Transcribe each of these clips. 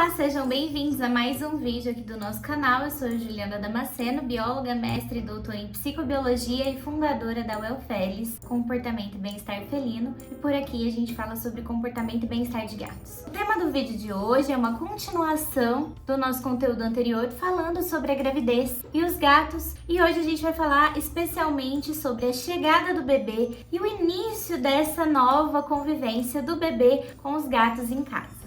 Olá, sejam bem-vindos a mais um vídeo aqui do nosso canal. Eu sou Juliana Damasceno, bióloga, mestre e doutora em psicobiologia e fundadora da Wellfelis, Comportamento e Bem-Estar Felino, e por aqui a gente fala sobre comportamento e bem-estar de gatos. O tema do vídeo de hoje é uma continuação do nosso conteúdo anterior, falando sobre a gravidez e os gatos, e hoje a gente vai falar especialmente sobre a chegada do bebê e o início dessa nova convivência do bebê com os gatos em casa.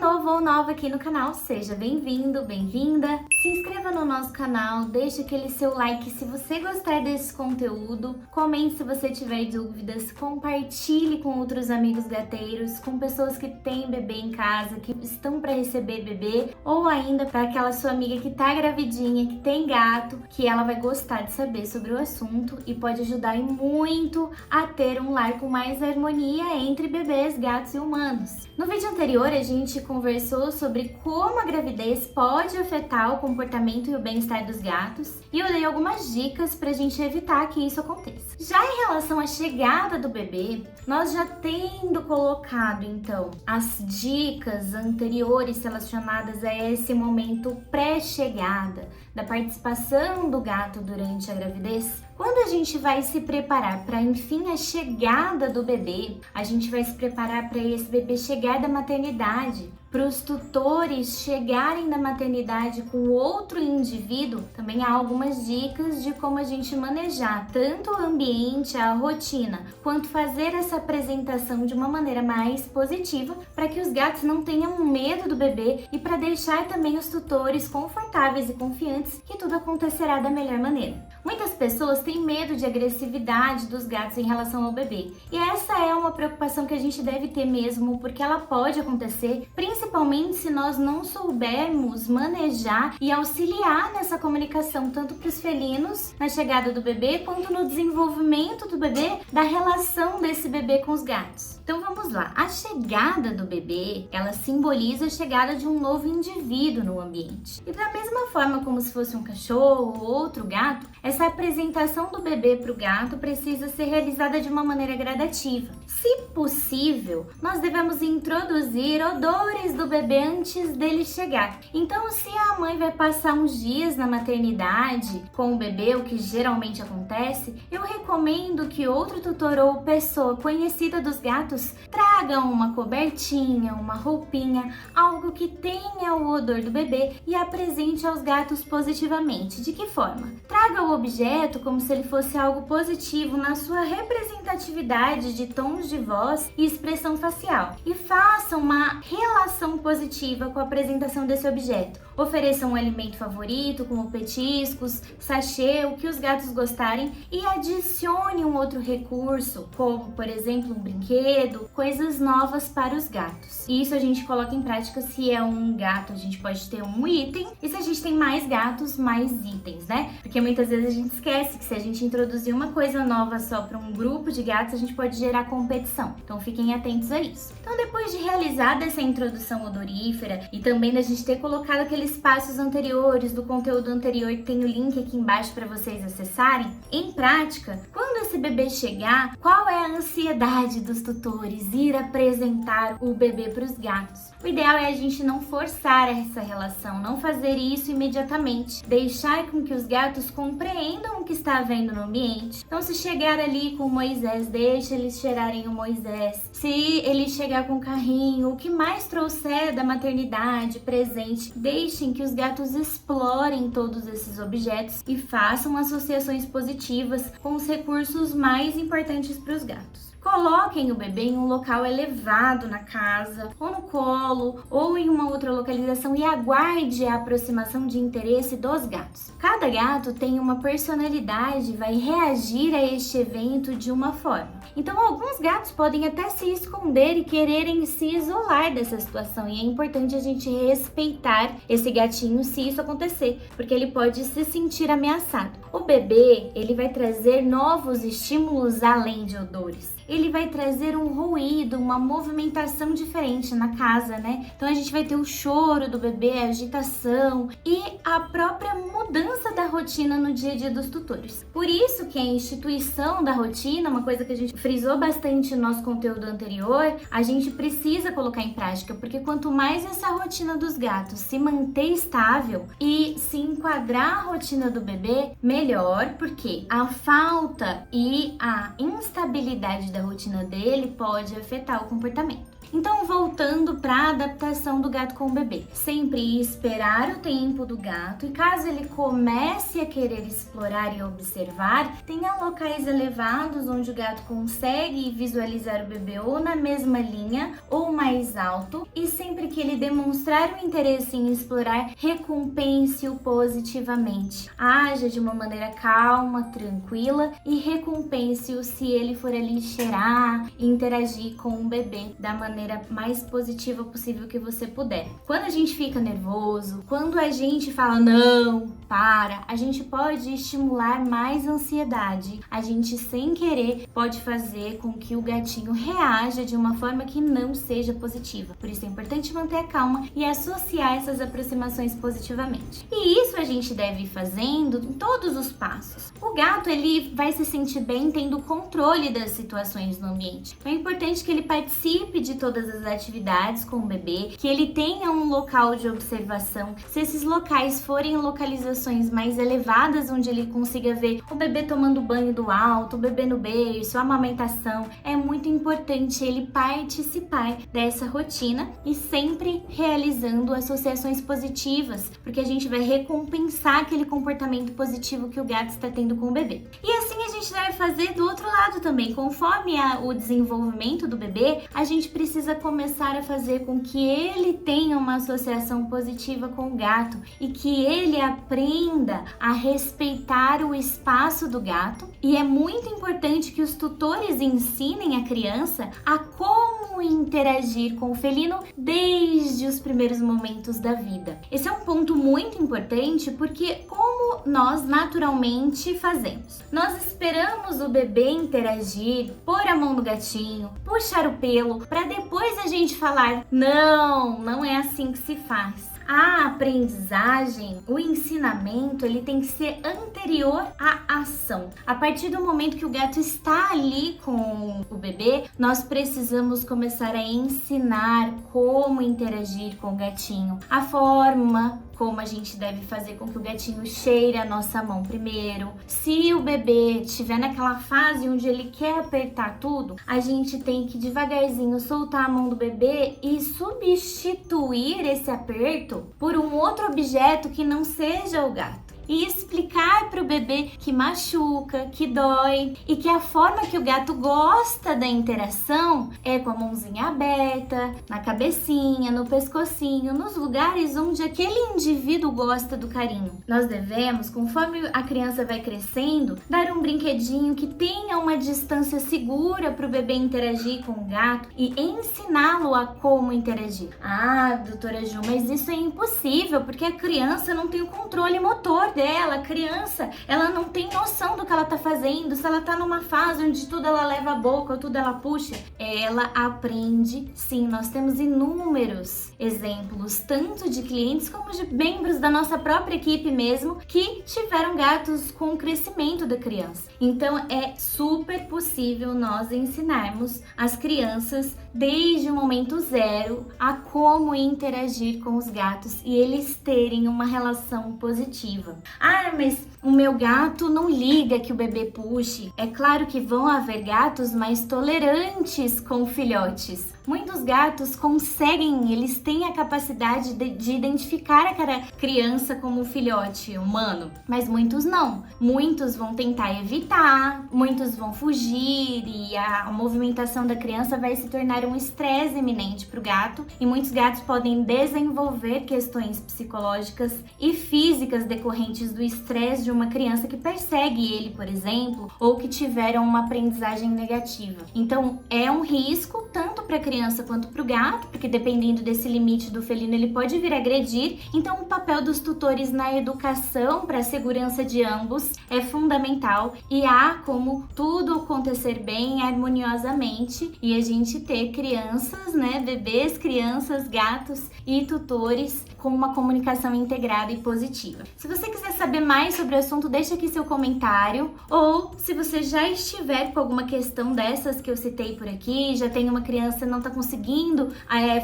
Novo ou nova aqui no canal, seja bem-vindo, bem-vinda. Se inscreva no nosso canal, deixe aquele seu like se você gostar desse conteúdo, comente se você tiver dúvidas, compartilhe com outros amigos gateiros, com pessoas que têm bebê em casa, que estão para receber bebê, ou ainda para aquela sua amiga que tá gravidinha, que tem gato, que ela vai gostar de saber sobre o assunto e pode ajudar muito a ter um lar com mais harmonia entre bebês, gatos e humanos. No vídeo anterior a gente conversou sobre como a gravidez pode afetar o comportamento e o bem-estar dos gatos e eu dei algumas dicas para a gente evitar que isso aconteça. Já em relação à chegada do bebê, nós já tendo colocado então as dicas anteriores relacionadas a esse momento pré-chegada, da participação do gato durante a gravidez, quando a gente vai se preparar para, enfim, a chegada do bebê, a gente vai se preparar para esse bebê chegar da maternidade, para os tutores chegarem da maternidade com outro indivíduo, também há algumas dicas de como a gente manejar tanto o ambiente, a rotina, quanto fazer essa apresentação de uma maneira mais positiva para que os gatos não tenham medo do bebê e para deixar também os tutores confortáveis e confiantes que tudo acontecerá da melhor maneira. Muitas pessoas têm medo de agressividade dos gatos em relação ao bebê, e essa é uma preocupação que a gente deve ter mesmo, porque ela pode acontecer, principalmente se nós não soubermos manejar e auxiliar nessa comunicação, tanto para os felinos na chegada do bebê, quanto no desenvolvimento do bebê, da relação desse bebê com os gatos. Então vamos lá, a chegada do bebê, ela simboliza a chegada de um novo indivíduo no ambiente. E da mesma forma como se fosse um cachorro ou outro gato, essa apresentação do bebê para o gato precisa ser realizada de uma maneira gradativa. Se possível, nós devemos introduzir odores do bebê antes dele chegar. Então, se a mãe vai passar uns dias na maternidade com o bebê, o que geralmente acontece, eu recomendo que outro tutor ou pessoa conhecida dos gatos traga uma cobertinha, uma roupinha, algo que tenha o odor do bebê e apresente aos gatos positivamente. De que forma? Traga o objeto como se ele fosse algo positivo na sua representatividade de tons de voz e expressão facial e faça uma relação positiva com a apresentação desse objeto. Ofereça um alimento favorito, como petiscos, sachê, o que os gatos gostarem, e adicione um outro recurso, como por exemplo um brinquedo, coisas novas para os gatos. E isso a gente coloca em prática. Se é um gato, a gente pode ter um item, e se a gente tem mais gatos, mais itens, né? Porque muitas vezes a gente esquece que se a gente introduzir uma coisa nova só para um grupo de gatos, a gente pode gerar competição. Então fiquem atentos a isso. Então depois de realizada essa introdução odorífera e também da gente ter colocado aqueles passos anteriores do conteúdo anterior, que tem o link aqui embaixo para vocês acessarem, em prática, quando esse bebê chegar, qual é a ansiedade dos tutores ir apresentar o bebê para os gatos? O ideal é a gente não forçar essa relação, não fazer isso imediatamente, deixar com que os gatos compreendam o que está havendo no ambiente. Então, se chegar ali com o Moisés, deixa eles cheirarem o Moisés. Se ele chegar com o carrinho, o que mais trouxer da maternidade, presente, deixem que os gatos explorem todos esses objetos e façam associações positivas com os recursos mais importantes para os gatos. Coloquem o bebê em um local elevado na casa, ou no colo, ou em uma outra localização e aguarde a aproximação de interesse dos gatos. Cada gato tem uma personalidade e vai reagir a este evento de uma forma. Então, alguns gatos podem até se esconder e quererem se isolar dessa situação, e é importante a gente respeitar esse gatinho se isso acontecer, porque ele pode se sentir ameaçado. O bebê, ele vai trazer novos estímulos além de odores. Ele vai trazer um ruído, uma movimentação diferente na casa, né? Então a gente vai ter o choro do bebê, a agitação e a própria mudança da rotina no dia a dia dos tutores. Por isso que a instituição da rotina, uma coisa que a gente frisou bastante no nosso conteúdo anterior, a gente precisa colocar em prática, porque quanto mais essa rotina dos gatos se manter estável e se enquadrar a rotina do bebê, melhor, porque a falta e a instabilidade da rotina dele pode afetar o comportamento. Então, voltando para a adaptação do gato com o bebê, sempre esperar o tempo do gato e caso ele comece a querer explorar e observar, tenha locais elevados onde o gato consegue visualizar o bebê ou na mesma linha ou mais alto e sempre que ele demonstrar o interesse em explorar, recompense-o positivamente. Haja de uma maneira calma, tranquila e recompense-o se ele for ali cheirar e interagir com o bebê da maneira mais positiva possível que você puder. Quando a gente fica nervoso, quando a gente fala não, para, a gente pode estimular mais ansiedade. A gente sem querer pode fazer com que o gatinho reaja de uma forma que não seja positiva. Por isso é importante manter a calma e associar essas aproximações positivamente. E isso a gente deve ir fazendo em todos os passos. O gato ele vai se sentir bem tendo controle das situações no ambiente. É importante que ele participe de todas as atividades com o bebê, que ele tenha um local de observação. Se esses locais forem localizações mais elevadas, onde ele consiga ver o bebê tomando banho do alto, o bebê no berço, a amamentação, é muito importante ele participar dessa rotina e sempre realizando associações positivas, porque a gente vai recompensar aquele comportamento positivo que o gato está tendo com o bebê. E assim a gente deve fazer do outro lado também. Conforme o desenvolvimento do bebê, a gente precisa começar a fazer com que ele tenha uma associação positiva com o gato e que ele aprenda a respeitar o espaço do gato. E é muito importante que os tutores ensinem a criança a como interagir com o felino desde os primeiros momentos da vida. Esse é um ponto muito importante porque como nós naturalmente fazemos? Nós esperamos o bebê interagir, pôr a mão no gatinho, puxar o pelo, para depois a gente falar, não é assim que se faz. A aprendizagem, o ensinamento, ele tem que ser anterior à ação. A partir do momento que o gato está ali com o bebê, nós precisamos começar a ensinar como interagir com o gatinho, a forma como a gente deve fazer com que o gatinho cheire a nossa mão primeiro. Se o bebê estiver naquela fase onde ele quer apertar tudo, a gente tem que devagarzinho soltar a mão do bebê e substituir esse aperto por um outro objeto que não seja o gato. E explicar para o bebê que machuca, que dói e que a forma que o gato gosta da interação é com a mãozinha aberta, na cabecinha, no pescocinho, nos lugares onde aquele indivíduo gosta do carinho. Nós devemos, conforme a criança vai crescendo, dar um brinquedinho que tenha uma distância segura para o bebê interagir com o gato e ensiná-lo a como interagir. Ah, doutora Ju, mas isso é impossível porque a criança não tem o controle motor dela, a criança, ela não tem noção do que ela tá fazendo, se ela tá numa fase onde tudo ela leva a boca ou tudo ela puxa, ela aprende sim. Nós temos inúmeros exemplos, tanto de clientes como de membros da nossa própria equipe mesmo, que tiveram gatos com o crescimento da criança. Então é super possível nós ensinarmos as crianças desde o momento zero a como interagir com os gatos e eles terem uma relação positiva. Ah, mas o meu gato não liga que o bebê puxe. É claro que vão haver gatos mais tolerantes com filhotes. Muitos gatos conseguem, eles têm a capacidade de identificar aquela criança como um filhote humano, mas muitos não. Muitos vão tentar evitar, muitos vão fugir e a movimentação da criança vai se tornar um estresse iminente para o gato e muitos gatos podem desenvolver questões psicológicas e físicas decorrentes do estresse de uma criança que persegue ele, por exemplo, ou que tiveram uma aprendizagem negativa. Então, é um risco tanto para a criança criança quanto para o gato, porque dependendo desse limite do felino, ele pode vir a agredir. Então, o papel dos tutores na educação para a segurança de ambos é fundamental e há como tudo acontecer bem, harmoniosamente, e a gente ter crianças, né, bebês, crianças, gatos e tutores com uma comunicação integrada e positiva. Se você quiser saber mais sobre o assunto, deixa aqui seu comentário, ou se você já estiver com alguma questão dessas que eu citei por aqui, já tem uma criança e não está conseguindo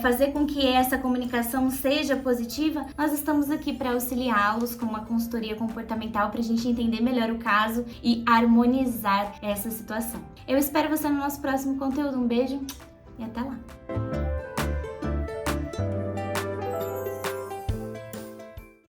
fazer com que essa comunicação seja positiva, nós estamos aqui para auxiliá-los com uma consultoria comportamental para a gente entender melhor o caso e harmonizar essa situação. Eu espero você no nosso próximo conteúdo. Um beijo e até lá!